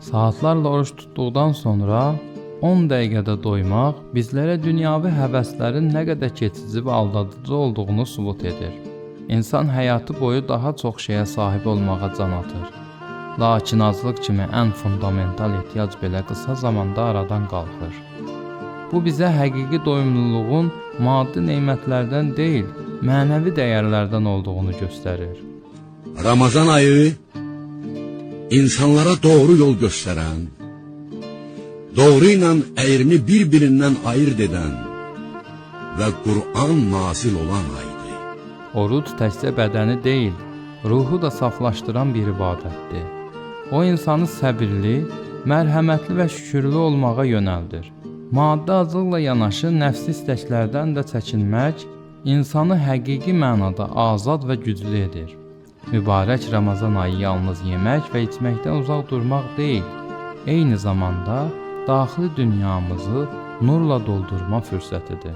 Saatlarla oruç tutduqdan sonra 10 dəqiqədə doymaq bizlərə dünyavi həvəslərin nə qədər keçici və aldadıcı olduğunu sübut edir. İnsan həyatı boyu daha çox şeyə sahib olmağa can atır. Lakin aclıq kimi ən fundamental ehtiyac belə qısa zamanda aradan qalxır. Bu bizə həqiqi doyumluluğun maddi nemətlərdən deyil, mənəvi dəyərlərdən olduğunu göstərir. Ramazan ayı insanlara doğru yol göstərən, doğru ilə əyrini bir-birindən ayırt edən və Qur'an nazil olan aydır. Oruc təkcə bədəni deyil, ruhu da saflaşdıran bir ibadətdir. O insanı səbirli, mərhəmətli və şükürlü olmağa yönəldir. Maddi acılıqla yanaşı nəfsi istəklərdən də çəkinmək insanı həqiqi mənada azad və güclü edir. Mübarək Ramazan ayı yalnız yemək və içməkdən uzaq durmaq deyil, eyni zamanda daxili dünyamızı nurla doldurma fürsətidir.